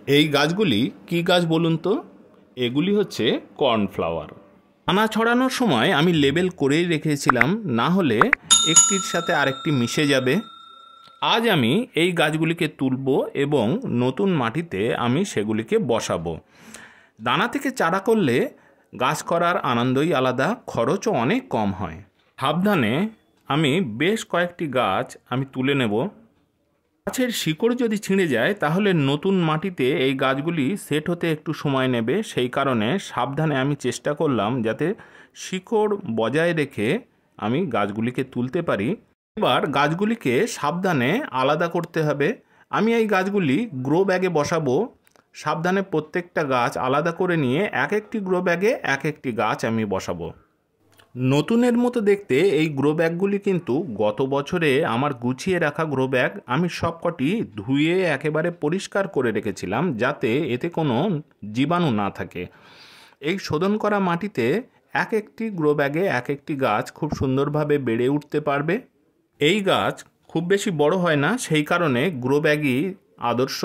এই গাছগুলি কি গাছ বলুন তো? এগুলি হচ্ছে কর্নফ্লাওয়ার। দানা ছড়ানোর সময় আমি লেবেল করেই রেখেছিলাম, না হলে একটির সাথে আরেকটি মিশে যাবে। আজ আমি এই গাছগুলিকে তুলব এবং নতুন মাটিতে আমি সেগুলিকে বসাবো। দানা থেকে চারা করলে গাছ করার আনন্দই আলাদা, খরচও অনেক কম হয়। সাবধানে আমি বেশ কয়েকটি গাছ আমি তুলে নেব। গাছের শিকড় যদি ছিঁড়ে যায় তাহলে নতুন মাটিতে এই গাছগুলি সেট হতে একটু সময় নেবে, সেই কারণে সাবধানে আমি চেষ্টা করলাম যাতে শিকড় বজায় রেখে আমি গাছগুলিকে তুলতে পারি। এবার গাছগুলিকে সাবধানে আলাদা করতে হবে। আমি এই গাছগুলি গ্রো ব্যাগে বসাবো। সাবধানে প্রত্যেকটা গাছ আলাদা করে নিয়ে এক একটি গ্রো ব্যাগে এক একটি গাছ আমি বসাবো। নতুনের মতো দেখতে এই গ্রো ব্যাগগুলি কিন্তু গত বছরে আমার গুছিয়ে রাখা গ্রো ব্যাগ। আমি সবকটি ধুয়ে একেবারে পরিষ্কার করে রেখেছিলাম যাতে এতে কোনো জীবাণু না থাকে। এই শোধন করা মাটিতে এক একটি গ্রো ব্যাগে এক একটি গাছ খুব সুন্দরভাবে বেড়ে উঠতে পারবে। এই গাছ খুব বেশি বড় হয় না, সেই কারণে গ্রো ব্যাগই আদর্শ।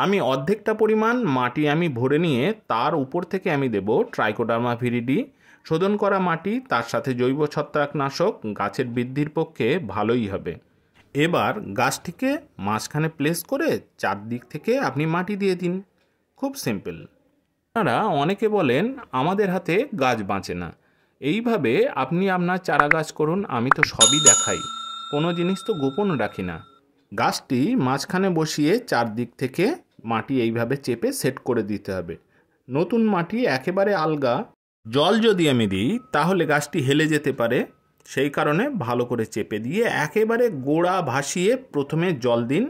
আমি অর্ধেকটা পরিমাণ মাটি আমি ভরে নিয়ে তার উপর থেকে আমি দেব ট্রাইকোডার্মা ভিরিডি। শোধন করা মাটি তার সাথে জৈব ছত্রাকনাশক গাছের বৃদ্ধির পক্ষে ভালোই হবে। এবার গাছটিকে মাঝখানে প্লেস করে চারদিক থেকে আপনি মাটি দিয়ে দিন। খুব সিম্পল। আপনারা অনেকে বলেন আমাদের হাতে গাছ বাঁচে না। এইভাবে আপনি আপনার চারা গাছ করুন, আমি তো সবই দেখাই, কোনো জিনিস তো গোপন রাখি না। গাছটি মাঝখানে বসিয়ে চারদিক থেকে মাটি এইভাবে চেপে সেট করে দিতে হবে। নতুন মাটি একেবারে আলগা। জল যদি আমি দিই তাহলে গাছটি হেলে যেতে পারে, সেই কারণে ভালো করে চেপে দিয়ে একেবারে গোড়া ভাসিয়ে প্রথমে জল দিন।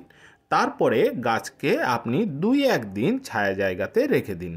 তারপরে গাছকে আপনি 2-1 দিন ছায়া জায়গাতে রেখে দিন।